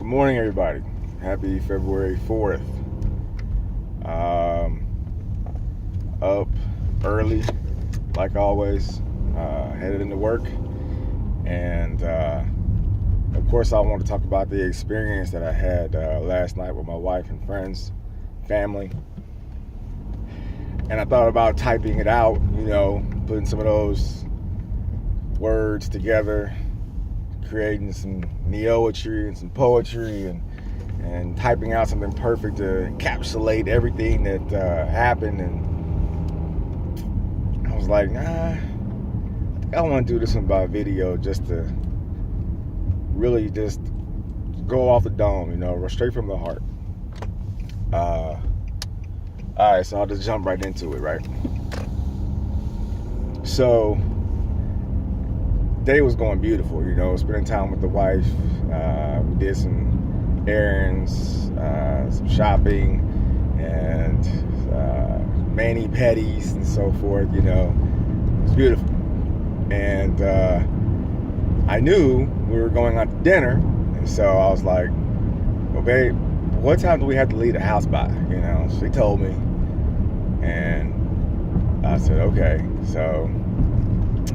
Good morning, everybody. Happy February 4th. Up early, like always, headed into work. And of course, I want to talk about the experience that I had last night with my wife and friends, family. And I thought about typing it out, putting some of those words together, creating some neoetry and some poetry, and typing out something perfect to encapsulate everything that happened. And I was like, nah, I think I want to do this one by video, just to really just go off the dome, straight from the heart. All right, so I'll just jump right into it, right? So day was going beautiful, spending time with the wife. We did some errands, some shopping, and mani-pedis and so forth. It was beautiful. And I knew we were going out to dinner, and so I was like, well, babe, what time do we have to leave the house by? She told me, and I said, okay. So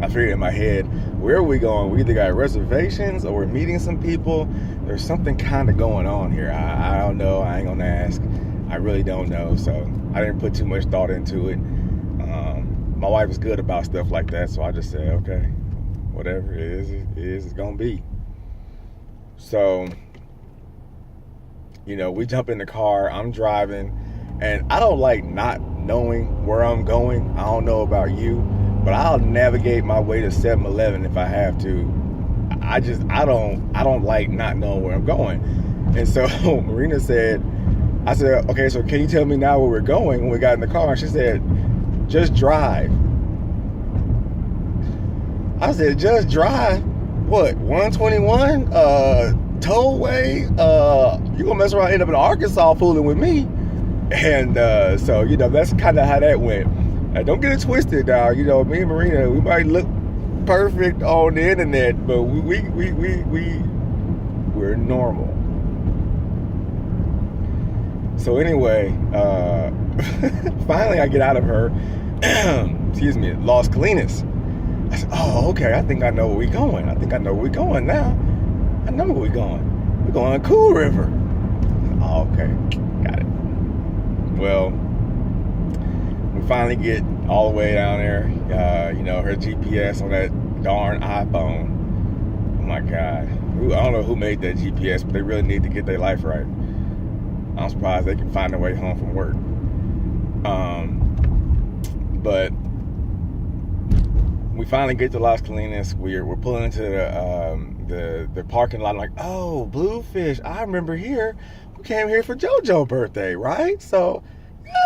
I figured in my head, where are we going? We either got reservations or we're meeting some people. There's something kind of going on here. I don't know. I ain't going to ask. I really don't know. So I didn't put too much thought into it. My wife is good about stuff like that. So I just said, okay, whatever it is, it's going to be. So, we jump in the car. I'm driving. And I don't like not knowing where I'm going. I don't know about you, but I'll navigate my way to 7-Eleven if I have to. I don't like not knowing where I'm going. And so Marina said, I said, okay, so can you tell me now where we're going when we got in the car? And she said, just drive. I said, just drive? What, 121? Tollway? You gonna mess around and end up in Arkansas fooling with me? And so, that's kind of how that went. Don't get it twisted now. Me and Marina, we might look perfect on the internet, but we're normal. So anyway, finally I get out of her, Los Colinas. I said, oh, okay, I think I know where we're going. I think I know where we're going now. I know where we're going. We're going to Cool River. Oh, okay, got it. Well, we finally get all the way down there. Her GPS on that darn iPhone. Oh my God. I don't know who made that GPS, but they really need to get their life right. I'm surprised they can find their way home from work. But we finally get to Las Colinas. We're pulling into the parking lot. I'm like, oh, Bluefish. I remember here. We came here for JoJo's birthday, right? So,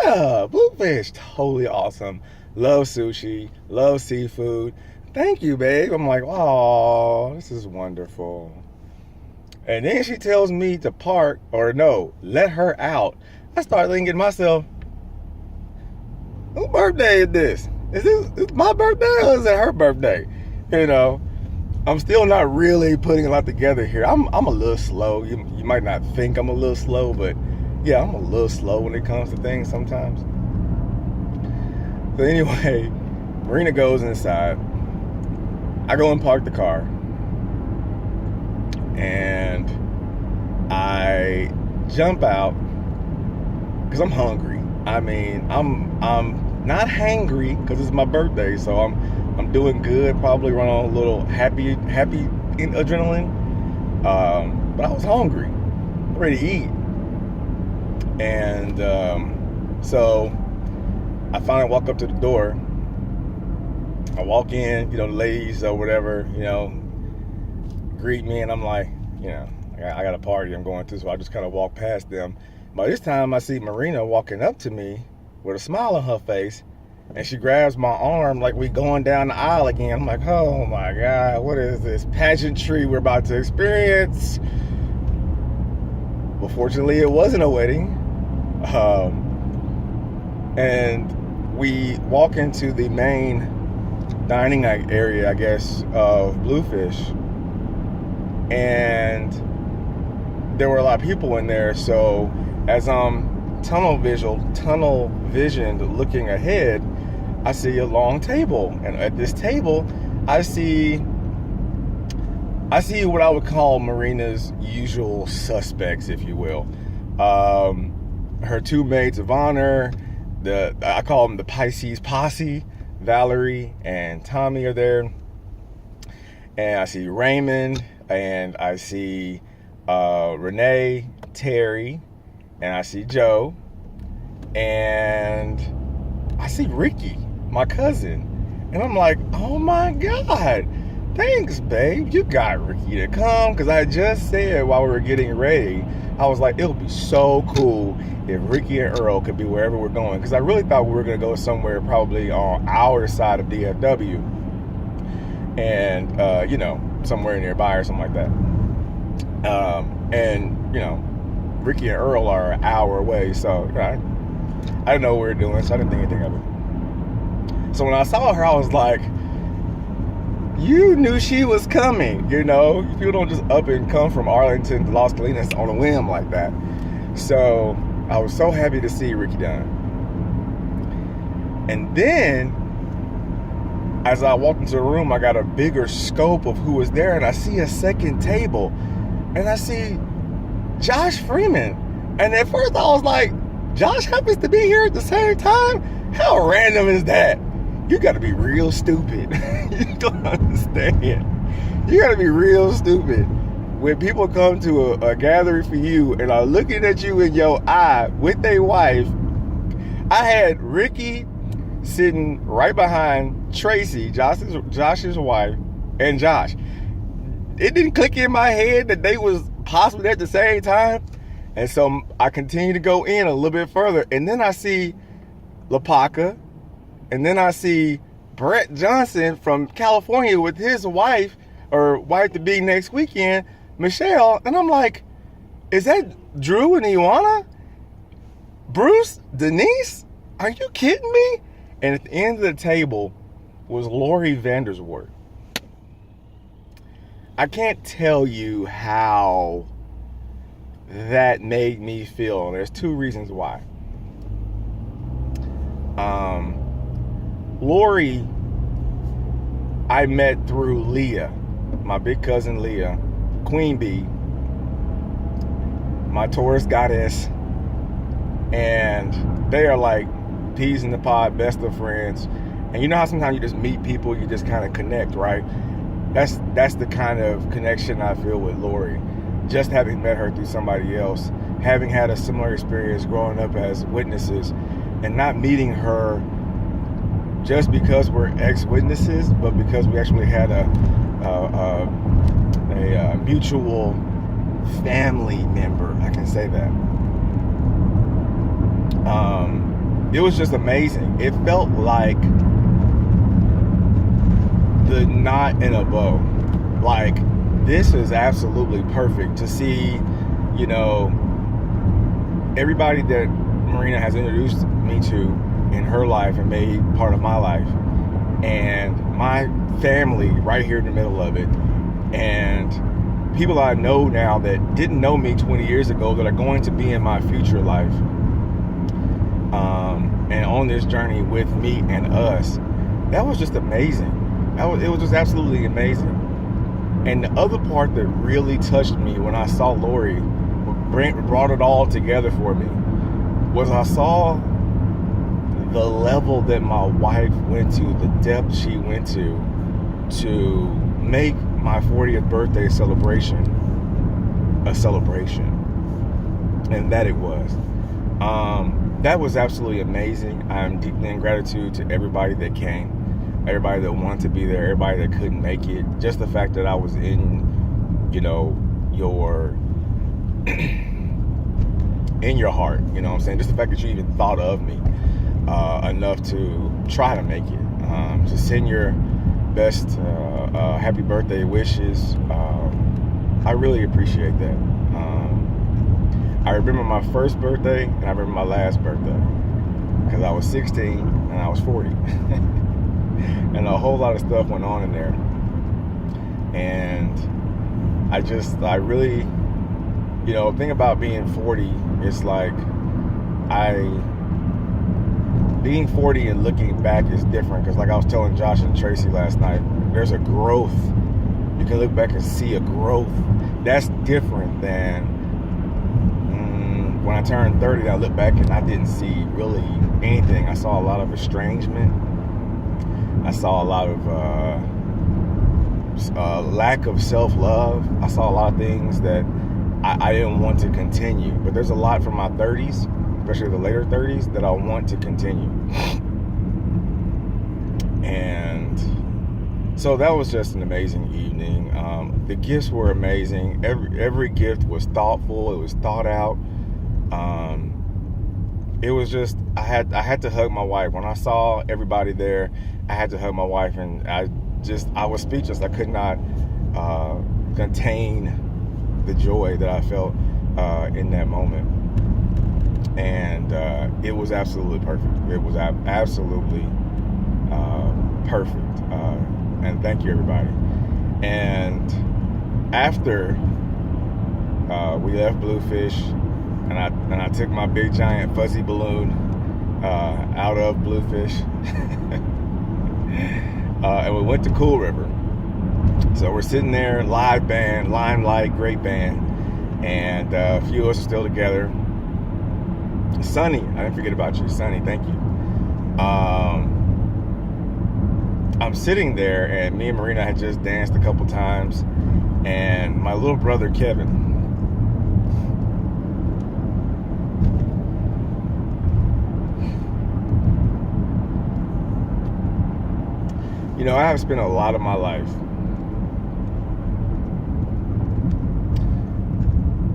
yeah, Bluefish, totally awesome. Love sushi, love seafood. Thank you, babe. I'm like, oh, this is wonderful. And then she tells me to park, or no, let her out. I start thinking to myself, whose birthday is this? Is this my birthday or is it her birthday? I'm still not really putting a lot together here. I'm a little slow. You might not think I'm a little slow, but yeah, I'm a little slow when it comes to things sometimes. So anyway, Marina goes inside. I go and park the car. And I jump out because I'm hungry. I mean, I'm not hangry because it's my birthday, so I'm doing good. Probably run on a little happy adrenaline. But I was hungry, ready to eat. And so I finally walk up to the door. I walk in, the ladies or whatever, greet me, and I'm like, I got a party I'm going to, so I just kind of walk past them. By this time, I see Marina walking up to me with a smile on her face, and she grabs my arm like we going down the aisle again. I'm like, oh my God, what is this pageantry we're about to experience? Well, fortunately, it wasn't a wedding. And we walk into the main dining area, I guess, of Bluefish. And there were a lot of people in there. So as I'm tunnel visioned looking ahead, I see a long table, and at this table I see what I would call Marina's usual suspects, if you will. Her two maids of honor, I call them the Pisces posse. Valerie and Tommy are there, and I see Raymond, and I see Renee, Terry, and I see Joe, and I see Ricky, my cousin, and I'm like, oh my God, thanks, babe, you got Ricky to come, because I just said while we were getting ready, I was like, it would be so cool if Ricky and Earl could be wherever we're going, because I really thought we were going to go somewhere probably on our side of DFW, and somewhere nearby or something like that. Ricky and Earl are an hour away, so I didn't know what we were doing, so I didn't think anything of it. So when I saw her, I was like, you knew she was coming, People don't just up and come from Arlington to Las Colinas on a whim like that. So I was so happy to see Ricky Dunn. And then, as I walked into the room, I got a bigger scope of who was there, and I see a second table, and I see Josh Freeman. And at first I was like, Josh happens to be here at the same time? How random is that? You gotta be real stupid. You don't understand. You gotta be real stupid. When people come to a gathering for you and are looking at you in your eye with a wife, I had Ricky sitting right behind Tracy, Josh's wife, and Josh. It didn't click in my head that they was possibly at the same time. And so I continue to go in a little bit further. And then I see LaPaca. And then I see Brett Johnson from California with his wife, or wife-to-be next weekend, Michelle. And I'm like, is that Drew and Ioana? Bruce? Denise? Are you kidding me? And at the end of the table was Lori Vanderswart. I can't tell you how that made me feel. And there's two reasons why. Lori, I met through Leah, my big cousin Leah, Queen Bee, my Taurus goddess, and they are like peas in the pod, best of friends. And you know how sometimes you just meet people, you just kind of connect, right? That's the kind of connection I feel with Lori. Just having met her through somebody else, having had a similar experience growing up as witnesses, and not meeting her just because we're ex-witnesses, but because we actually had a mutual family member. I can say that. It was just amazing. It felt like the knot in a bow. Like, this is absolutely perfect to see, everybody that Marina has introduced me to in her life and made part of my life, and my family right here in the middle of it, and people I know now that didn't know me 20 years ago that are going to be in my future life, and on this journey with me and us. That was just amazing. It was just absolutely amazing. And the other part that really touched me when I saw Lori, brought it all together for me, was I saw the level that my wife went to, the depth she went to make my 40th birthday celebration a celebration. And that it was. That was absolutely amazing. I'm deeply in gratitude to everybody that came, everybody that wanted to be there, everybody that couldn't make it. Just the fact that I was in, in your heart, what I'm saying? Just the fact that you even thought of me enough to try to make it, to send your best happy birthday wishes. I really appreciate that. I remember my first birthday and I remember my last birthday, because I was 16 and I was 40. And a whole lot of stuff went on in there. And I really You know, the thing about being 40 is like, being 40 and looking back is different, because like I was telling Josh and Tracy last night, there's a growth. You can look back and see a growth. That's different than when I turned 30, I look back and I didn't see really anything. I saw a lot of estrangement. I saw a lot of lack of self-love. I saw a lot of things that I didn't want to continue. But there's a lot from my 30s, especially the later 30s, that I want to continue. And so that was just an amazing evening. The gifts were amazing. Every gift was thoughtful. It was thought out. It was just, I had to hug my wife. When I saw everybody there, I had to hug my wife, and I was speechless. I could not contain the joy that I felt in that moment. And it was absolutely perfect. It was absolutely perfect. And thank you, everybody. And after we left Bluefish, and I took my big giant fuzzy balloon out of Bluefish, and we went to Cool River. So we're sitting there, live band, Limelight, great band, and a few of us are still together. Sonny, I didn't forget about you, Sonny, thank you. I'm sitting there, and me and Marina had just danced a couple times, and my little brother Kevin, you know, I have spent a lot of my life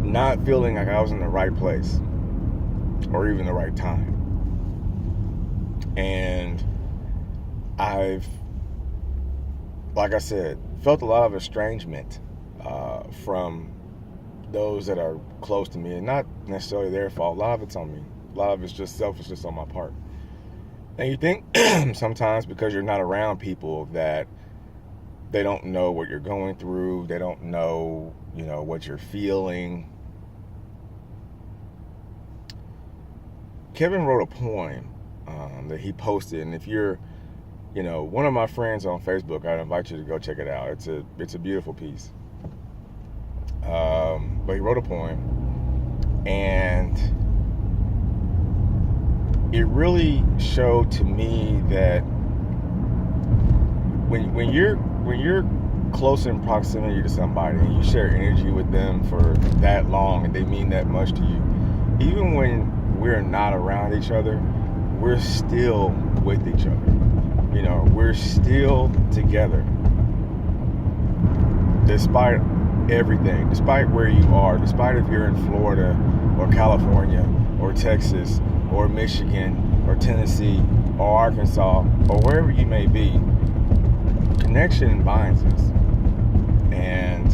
not feeling like I was in the right place or even the right time. And I've, like I said, felt a lot of estrangement from those that are close to me, and not necessarily their fault. A lot of it's on me. A lot of it's just selfishness on my part. And you think sometimes because you're not around people that they don't know what you're going through, they don't know, you know, what you're feeling. Kevin wrote a poem that he posted, and if you're, you know, one of my friends on Facebook, I'd invite you to go check it out. It's a beautiful piece. But he wrote a poem, and it really showed to me that when you're close in proximity to somebody and you share energy with them for that long and they mean that much to you, even when we're not around each other, we're still with each other. You know, we're still together. Despite everything, despite where you are, despite if you're in Florida or California or Texas or Michigan or Tennessee or Arkansas or wherever you may be, connection binds us. And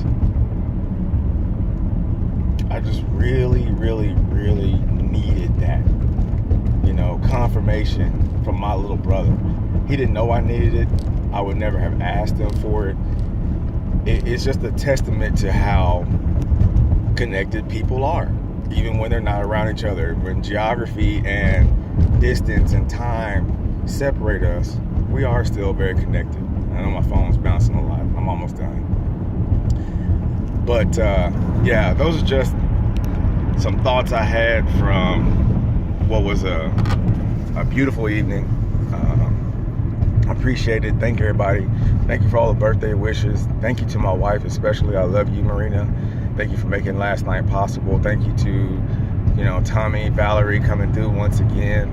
I just really, really, really needed that, you know, confirmation from my little brother. He didn't know I needed it. I would never have asked him for it. It's just a testament to how connected people are, even when they're not around each other. When geography and distance and time separate us, we are still very connected. I know my phone's bouncing a lot. I'm almost done. But yeah, those are just some thoughts I had from what was a beautiful evening. I appreciate it. Thank you, everybody. Thank you for all the birthday wishes. Thank you to my wife especially. I love you, Marina. Thank you for making last night possible. Thank you to, you know, Tommy, Valerie coming through once again.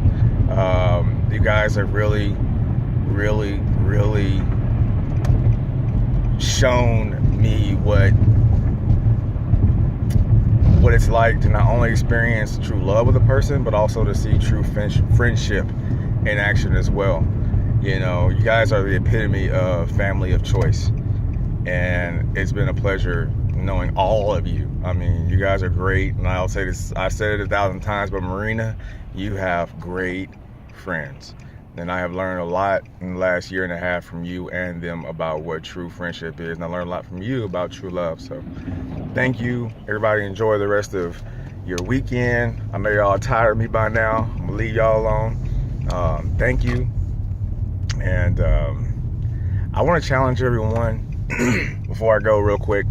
You guys have really, really, really shown me what it's like to not only experience true love with a person, but also to see true friendship in action as well. You know, you guys are the epitome of family of choice, and it's been a pleasure knowing all of you. I mean, you guys are great, and I'll say this, I've said it 1,000 times, but Marina, you have great friends. And I have learned a lot in the last year and a half from you and them about what true friendship is. And I learned a lot from you about true love. So thank you. Everybody enjoy the rest of your weekend. I know y'all tired of me by now. I'm gonna leave y'all alone. Thank you. And I want to challenge everyone before I go real quick.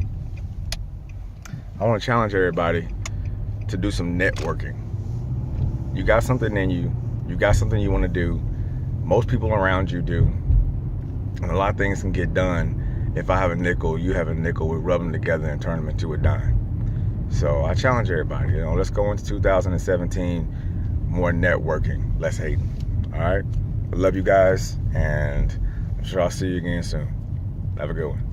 I want to challenge everybody to do some networking. You got something in you. You got something you want to do. Most people around you do. And a lot of things can get done. If I have a nickel, you have a nickel. We rub them together and turn them into a dime. So I challenge everybody. Let's go into 2017 more networking, less hating. All right. I love you guys, and I'm sure I'll see you again soon. Have a good one.